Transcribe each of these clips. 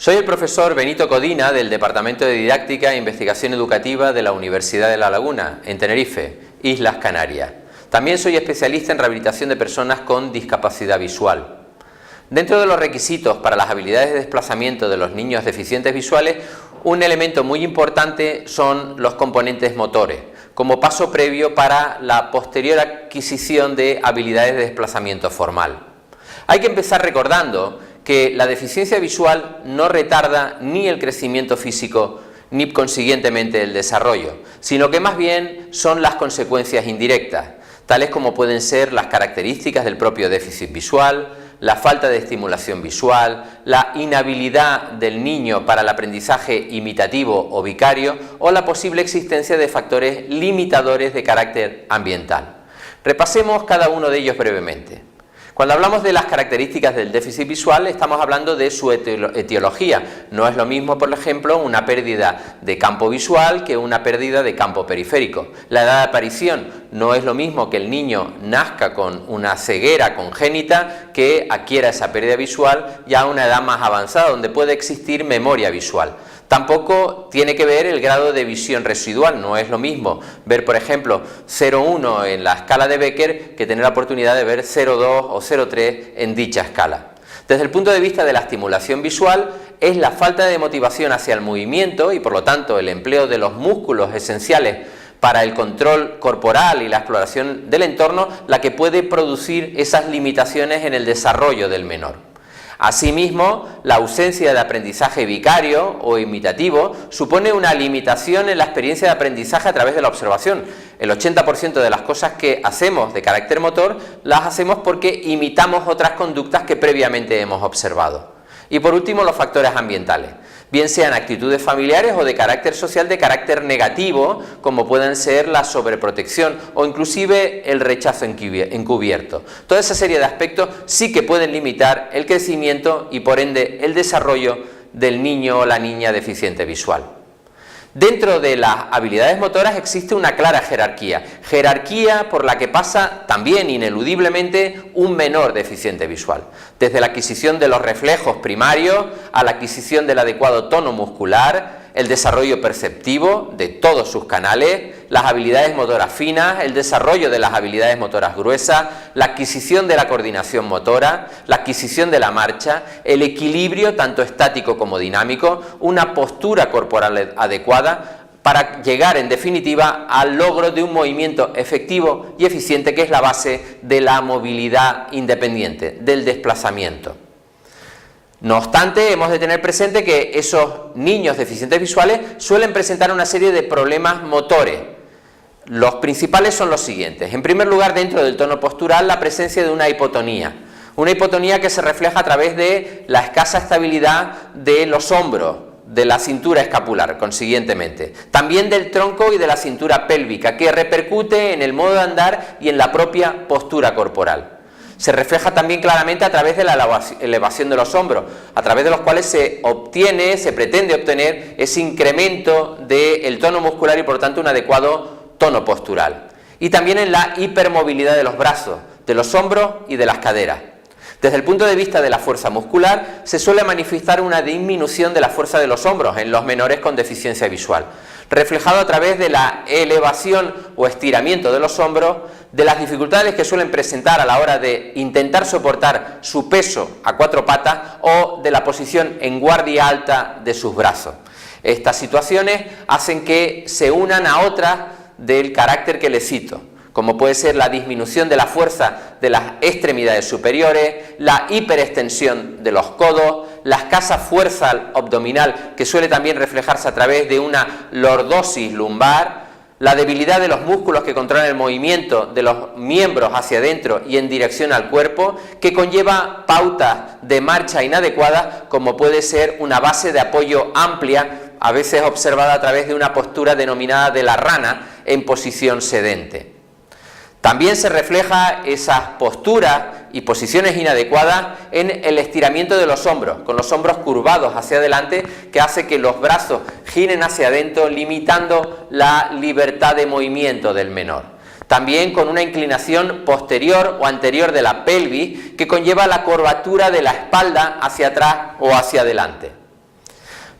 Soy el profesor Benito Codina del Departamento de Didáctica e Investigación Educativa de la Universidad de La Laguna, en Tenerife, Islas Canarias. También soy especialista en rehabilitación de personas con discapacidad visual. Dentro de los requisitos para las habilidades de desplazamiento de los niños deficientes visuales, un elemento muy importante son los componentes motores, como paso previo para la posterior adquisición de habilidades de desplazamiento formal. Hay que empezar recordando que la deficiencia visual no retarda ni el crecimiento físico ni consiguientemente el desarrollo, sino que más bien son las consecuencias indirectas, tales como pueden ser las características del propio déficit visual, la falta de estimulación visual, la inhabilidad del niño para el aprendizaje imitativo o vicario o la posible existencia de factores limitadores de carácter ambiental. Repasemos cada uno de ellos brevemente. Cuando hablamos de las características del déficit visual, estamos hablando de su etiología. No es lo mismo, por ejemplo, una pérdida de campo visual que una pérdida de campo periférico. La edad de aparición no es lo mismo que el niño nazca con una ceguera congénita que adquiera esa pérdida visual ya a una edad más avanzada, donde puede existir memoria visual. Tampoco tiene que ver el grado de visión residual, no es lo mismo ver, por ejemplo, 0,1 en la escala de Becker que tener la oportunidad de ver 0,2 o 0,3 en dicha escala. Desde el punto de vista de la estimulación visual, es la falta de motivación hacia el movimiento y por lo tanto el empleo de los músculos esenciales para el control corporal y la exploración del entorno la que puede producir esas limitaciones en el desarrollo del menor. Asimismo, la ausencia de aprendizaje vicario o imitativo supone una limitación en la experiencia de aprendizaje a través de la observación. El 80% de las cosas que hacemos de carácter motor las hacemos porque imitamos otras conductas que previamente hemos observado. Y por último, los factores ambientales, bien sean actitudes familiares o de carácter social de carácter negativo, como pueden ser la sobreprotección o inclusive el rechazo encubierto. Toda esa serie de aspectos sí que pueden limitar el crecimiento y por ende el desarrollo del niño o la niña deficiente visual. Dentro de las habilidades motoras existe una clara jerarquía por la que pasa también ineludiblemente un menor deficiente visual, desde la adquisición de los reflejos primarios a la adquisición del adecuado tono muscular, el desarrollo perceptivo de todos sus canales, las habilidades motoras finas, el desarrollo de las habilidades motoras gruesas, la adquisición de la coordinación motora, la adquisición de la marcha, el equilibrio tanto estático como dinámico, una postura corporal adecuada para llegar en definitiva al logro de un movimiento efectivo y eficiente que es la base de la movilidad independiente, del desplazamiento. No obstante, hemos de tener presente que esos niños deficientes visuales suelen presentar una serie de problemas motores. Los principales son los siguientes. En primer lugar, dentro del tono postural, la presencia de una hipotonía. Una hipotonía que se refleja a través de la escasa estabilidad de los hombros, de la cintura escapular, consiguientemente. También del tronco y de la cintura pélvica, que repercute en el modo de andar y en la propia postura corporal. Se refleja también claramente a través de la elevación de los hombros, a través de los cuales se pretende obtener ese incremento del tono muscular y por tanto un adecuado tono postural. Y también en la hipermovilidad de los brazos, de los hombros y de las caderas. Desde el punto de vista de la fuerza muscular, se suele manifestar una disminución de la fuerza de los hombros en los menores con deficiencia visual, reflejado a través de la elevación o estiramiento de los hombros, de las dificultades que suelen presentar a la hora de intentar soportar su peso a cuatro patas o de la posición en guardia alta de sus brazos. Estas situaciones hacen que se unan a otras del carácter que les cito, como puede ser la disminución de la fuerza de las extremidades superiores, la hiperextensión de los codos, la escasa fuerza abdominal que suele también reflejarse a través de una lordosis lumbar, la debilidad de los músculos que controlan el movimiento de los miembros hacia adentro y en dirección al cuerpo, que conlleva pautas de marcha inadecuadas, como puede ser una base de apoyo amplia, a veces observada a través de una postura denominada de la rana en posición sedente. También se refleja esas posturas y posiciones inadecuadas en el estiramiento de los hombros, con los hombros curvados hacia adelante, que hace que los brazos giren hacia adentro, limitando la libertad de movimiento del menor. También con una inclinación posterior o anterior de la pelvis, que conlleva la curvatura de la espalda hacia atrás o hacia adelante.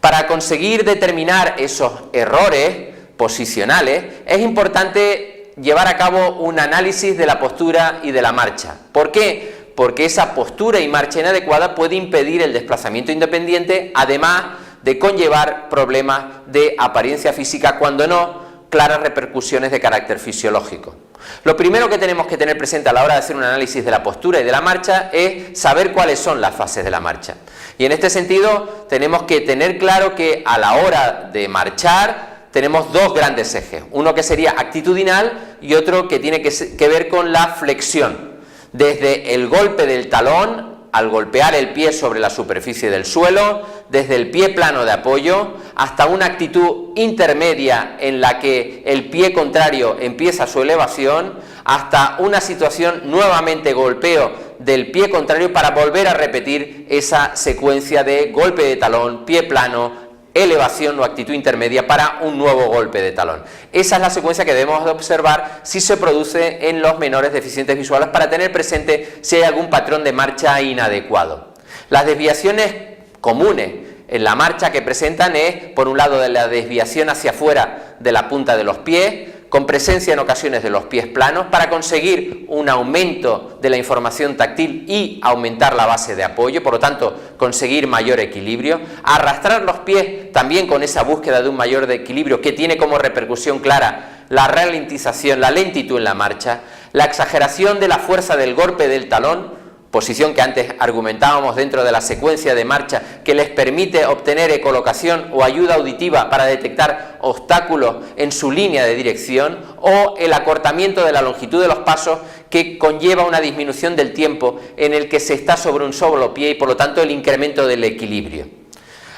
Para conseguir determinar esos errores posicionales es importante llevar a cabo un análisis de la postura y de la marcha. ¿Por qué? Porque esa postura y marcha inadecuada puede impedir el desplazamiento independiente, además de conllevar problemas de apariencia física, cuando no claras repercusiones de carácter fisiológico. Lo primero que tenemos que tener presente a la hora de hacer un análisis de la postura y de la marcha es saber cuáles son las fases de la marcha. Y en este sentido tenemos que tener claro que a la hora de marchar tenemos dos grandes ejes, uno que sería actitudinal y otro que tiene que ver con la flexión. Desde el golpe del talón al golpear el pie sobre la superficie del suelo, desde el pie plano de apoyo hasta una actitud intermedia en la que el pie contrario empieza su elevación, hasta una situación nuevamente golpeo del pie contrario para volver a repetir esa secuencia de golpe de talón, pie plano, elevación o actitud intermedia para un nuevo golpe de talón. Esa es la secuencia que debemos de observar si se produce en los menores deficientes visuales para tener presente si hay algún patrón de marcha inadecuado. Las desviaciones comunes en la marcha que presentan es, por un lado, de la desviación hacia afuera de la punta de los pies, con presencia en ocasiones de los pies planos, para conseguir un aumento de la información táctil y aumentar la base de apoyo, por lo tanto conseguir mayor equilibrio, arrastrar los pies también con esa búsqueda de un mayor equilibrio que tiene como repercusión clara la ralentización, la lentitud en la marcha, la exageración de la fuerza del golpe del talón, posición que antes argumentábamos dentro de la secuencia de marcha que les permite obtener ecolocación o ayuda auditiva para detectar obstáculos en su línea de dirección, o el acortamiento de la longitud de los pasos que conlleva una disminución del tiempo en el que se está sobre un solo pie y por lo tanto el incremento del equilibrio.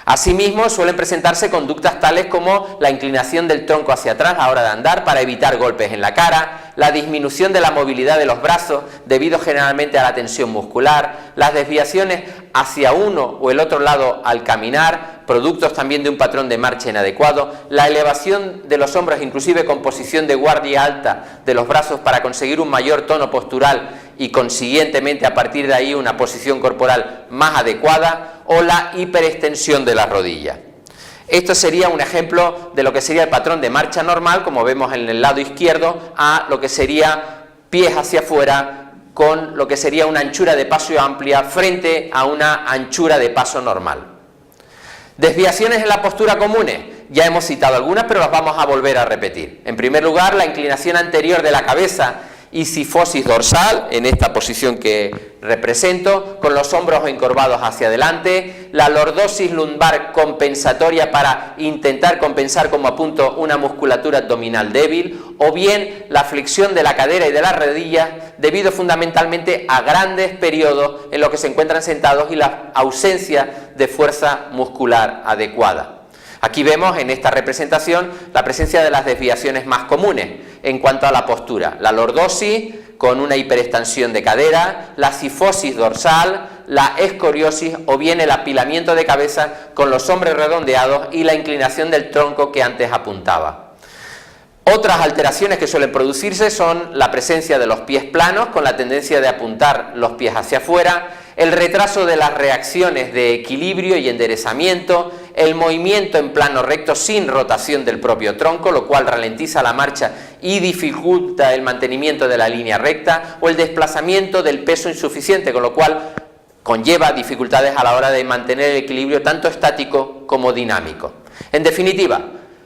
Asimismo, suelen presentarse conductas tales como la inclinación del tronco hacia atrás a la hora de andar para evitar golpes en la cara, la disminución de la movilidad de los brazos debido generalmente a la tensión muscular, las desviaciones hacia uno o el otro lado al caminar, productos también de un patrón de marcha inadecuado, la elevación de los hombros inclusive con posición de guardia alta de los brazos para conseguir un mayor tono postural y consiguientemente a partir de ahí una posición corporal más adecuada, o la hiperextensión de las rodillas. Esto sería un ejemplo de lo que sería el patrón de marcha normal, como vemos en el lado izquierdo, a lo que sería pies hacia afuera con lo que sería una anchura de paso amplia frente a una anchura de paso normal. Desviaciones en la postura comunes, ya hemos citado algunas, pero las vamos a volver a repetir. En primer lugar, la inclinación anterior de la cabeza y cifosis dorsal, en esta posición que represento, con los hombros encorvados hacia adelante, la lordosis lumbar compensatoria para intentar compensar, como apunto, una musculatura abdominal débil, o bien la flexión de la cadera y de las rodillas debido fundamentalmente a grandes periodos en los que se encuentran sentados y la ausencia de fuerza muscular adecuada. Aquí vemos en esta representación la presencia de las desviaciones más comunes en cuanto a la postura: la lordosis con una hiperextensión de cadera, la cifosis dorsal, la escoriosis o bien el apilamiento de cabeza con los hombros redondeados y la inclinación del tronco que antes apuntaba. Otras alteraciones que suelen producirse son la presencia de los pies planos con la tendencia de apuntar los pies hacia afuera, el retraso de las reacciones de equilibrio y enderezamiento, el movimiento en plano recto sin rotación del propio tronco, lo cual ralentiza la marcha y dificulta el mantenimiento de la línea recta, o el desplazamiento del peso insuficiente, con lo cual conlleva dificultades a la hora de mantener el equilibrio tanto estático como dinámico. En definitiva,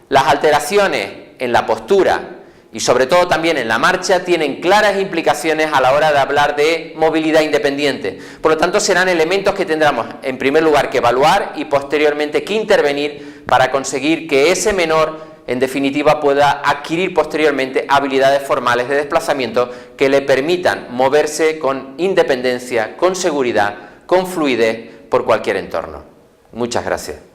las alteraciones en la postura y sobre todo también en la marcha tienen claras implicaciones a la hora de hablar de movilidad independiente. Por lo tanto, serán elementos que tendremos en primer lugar que evaluar y posteriormente que intervenir para conseguir que ese menor en definitiva pueda adquirir posteriormente habilidades formales de desplazamiento que le permitan moverse con independencia, con seguridad, con fluidez por cualquier entorno. Muchas gracias.